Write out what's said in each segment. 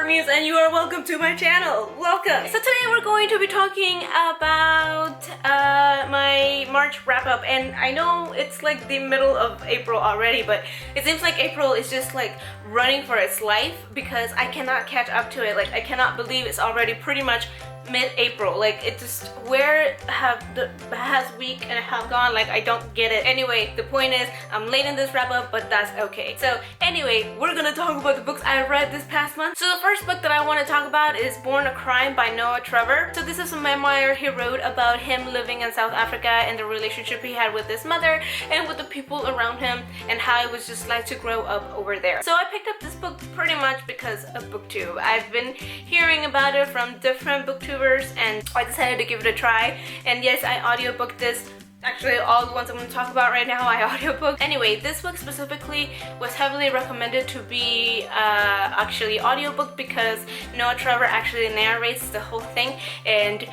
Muse and you are welcome to my channel. Welcome! So today we're going to be talking about my March wrap-up, and I know it's like the middle of April already, but it seems like April is just like running for its life because I cannot catch up to it. Like, I cannot believe it's already pretty much mid-April. Like, it just, where have the past week and a half gone? Like, I don't get it. Anyway, the point is I'm late in this wrap-up, but that's okay. So anyway, we're gonna talk about the books I read this past month. So the first book that I want to talk about is Born a Crime by Noah Trevor. So this is a memoir he wrote about him living in South Africa and the relationship he had with his mother and with the people around him and how it was just like to grow up over there. So I picked up this book pretty much because of BookTube. I've been hearing about it from different booktubers and I decided to give it a try. And yes, I audiobooked this. Actually, all the ones I'm going to talk about right now, I audiobooked. Anyway, this book specifically was heavily recommended to be actually audiobooked because Noah Trevor actually narrates the whole thing and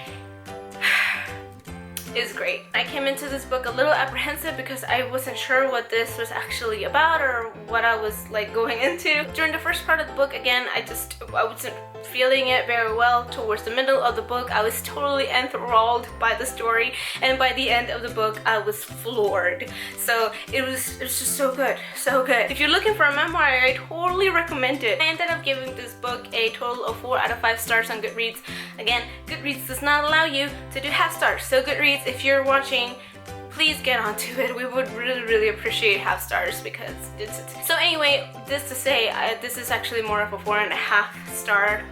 is great. I came into this book a little apprehensive because I wasn't sure what this was actually about or what I was like going into. During the first part of the book, again, I wasn't feeling it very well. Towards the middle of the book, I was totally enthralled by the story, and by the end of the book, I was floored. So it was just so good, so good. If you're looking for a memoir, I totally recommend it. I ended up giving this book a total of 4 out of 5 stars on Goodreads. Again, Goodreads does not allow you to do half stars, so Goodreads, if you're watching, please get onto it. We would really appreciate half stars because it's so anyway, this to say, this is actually more of a 4.5 star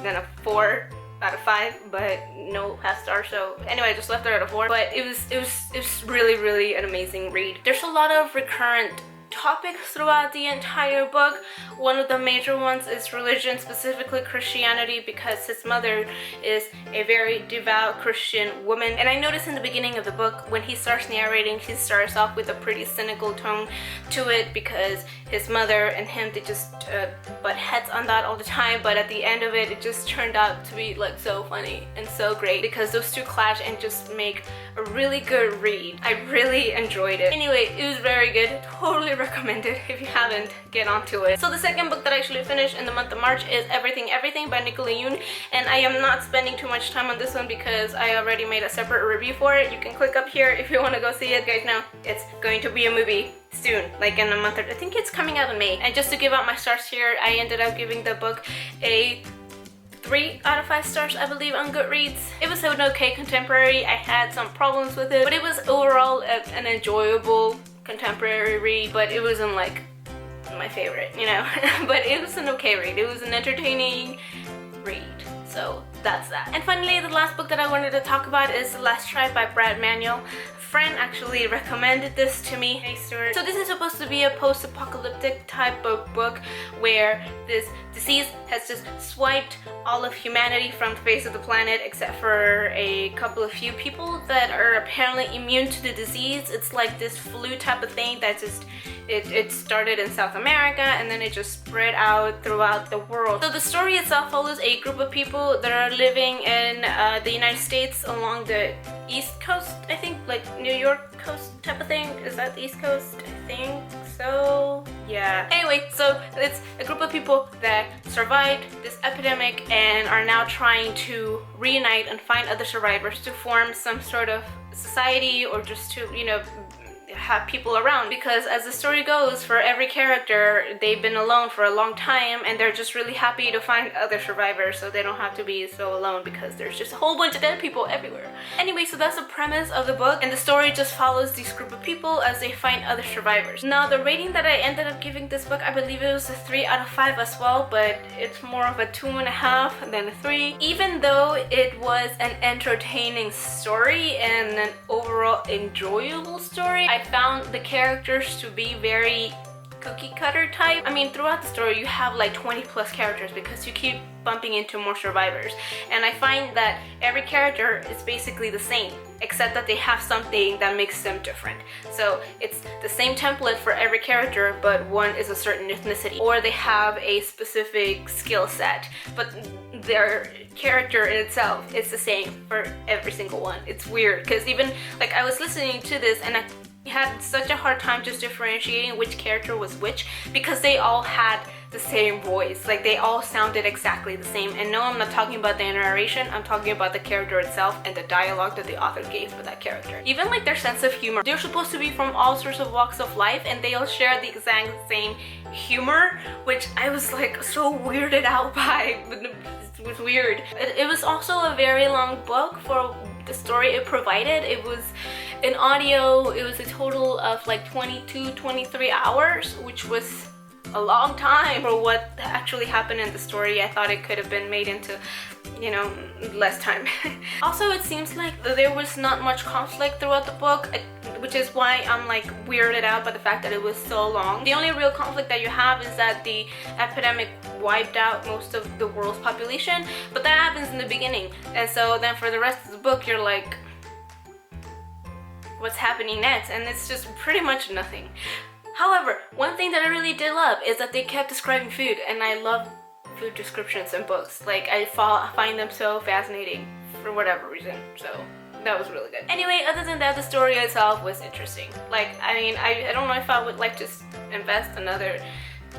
than a 4 out of 5, but no half star. So anyway, I just left it at a 4. But it was really an amazing read. There's a lot of recurrent topics throughout the entire book. One of the major ones is religion, specifically Christianity, because his mother is a very devout Christian woman. And I noticed in the beginning of the book, when he starts narrating, he starts off with a pretty cynical tone to it because his mother and him, they just butt heads on that all the time. But at the end of it, it just turned out to be like so funny and so great because those two clash and just make a really good read. I really enjoyed it. Anyway, it was very good. Totally recommend it. If you haven't, get onto it. So the second book that I actually finished in the month of March is Everything by Nicola Yoon, and I am not spending too much time on this one because I already made a separate review for it. You can click up here if you want to go see it. Guys, now it's going to be a movie soon, like in a month or I think it's coming out in May. And just to give out my stars here, I ended up giving the book a 3 out of 5 stars, I believe, on Goodreads. It was an okay contemporary. I had some problems with it, but it was overall an enjoyable contemporary read, but it wasn't like my favorite, you know. But it was an okay read. It was an entertaining read. So that's that. And finally, the last book that I wanted to talk about is The Last Tribe by Brad Manuel. A friend actually recommended this to me. Hey Stuart. So this is supposed to be a post-apocalyptic type of book where this disease has just swiped all of humanity from the face of the planet except for a couple of few people that are apparently immune to the disease. It's like this flu type of thing that just it started in South America and then it just spread out throughout the world. So the story itself follows a group of people that are living in the United States along the East Coast, I think, like New York coast type of thing. Is that the East Coast? I think so. Yeah. Anyway, so it's a group of people that survived this epidemic and are now trying to reunite and find other survivors to form some sort of society or just to, you know, have people around, because as the story goes, for every character, they've been alone for a long time and they're just really happy to find other survivors so they don't have to be so alone because there's just a whole bunch of dead people everywhere. Anyway, so that's the premise of the book, and the story just follows this group of people as they find other survivors. Now, the rating that I ended up giving this book, I believe it was a 3 out of 5 as well, but it's more of a 2.5 than a 3. Even though it was an entertaining story and an overall enjoyable story, I found the characters to be very cookie cutter type. I mean, throughout the story you have like 20 plus characters because you keep bumping into more survivors, and I find that every character is basically the same except that they have something that makes them different. So it's the same template for every character, but one is a certain ethnicity, or they have a specific skill set, but their character in itself is the same for every single one. It's weird because even like I was listening to this and I had such a hard time just differentiating which character was which because they all had the same voice. Like they all sounded exactly the same. And no, I'm not talking about the narration, I'm talking about the character itself and the dialogue that the author gave for that character. Even like their sense of humor. They're supposed to be from all sorts of walks of life and they all share the exact same humor, which I was like so weirded out by. It was weird. It was also a very long book for the story it provided. It was in audio, it was a total of like 22-23 hours, which was a long time for what actually happened in the story. I thought it could have been made into, you know, less time. Also, it seems like there was not much conflict throughout the book, which is why I'm like weirded out by the fact that it was so long. The only real conflict that you have is that the epidemic wiped out most of the world's population, but that happens in the beginning. And so then for the rest of the book, you're like, what's happening next? And it's just pretty much nothing. However, one thing that I really did love is that they kept describing food, and I love food descriptions in books. Like, I find them so fascinating for whatever reason, so that was really good. Anyway, other than that, the story itself was interesting. Like, I mean, I don't know if I would like to invest another,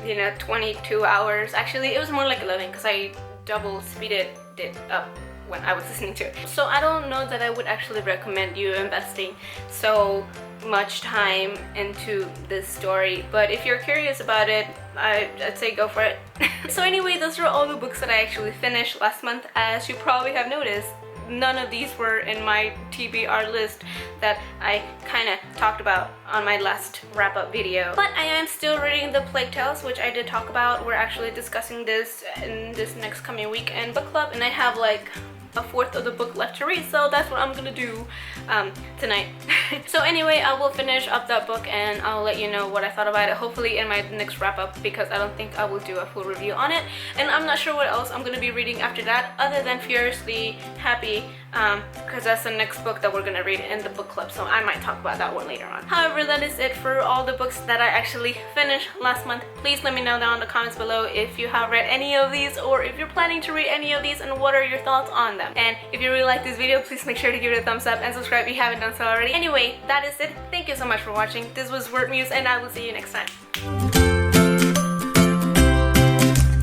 you know, 22 hours. Actually, it was more like 11 because I double speeded it up when I was listening to it. So I don't know that I would actually recommend you investing so much time into this story, but if you're curious about it, I'd say go for it. So anyway, those are all the books that I actually finished last month. As you probably have noticed, none of these were in my TBR list that I kind of talked about on my last wrap-up video. But I am still reading the Plague Tales, which I did talk about. We're actually discussing this in this next coming weekend book club, and I have like a fourth of the book left to read, so that's what I'm gonna do tonight. So anyway, I will finish up that book and I'll let you know what I thought about it, hopefully in my next wrap-up, because I don't think I will do a full review on it, and I'm not sure what else I'm gonna be reading after that other than Furiously Happy, because that's the next book that we're gonna read in the book club, so I might talk about that one later on. However, that is it for all the books that I actually finished last month. Please let me know down in the comments below if you have read any of these, or if you're planning to read any of these, and what are your thoughts on them. And if you really like this video, please make sure to give it a thumbs up and subscribe if you haven't done so already. Anyway, that is it. Thank you so much for watching. This was Woot Muse, and I will see you next time.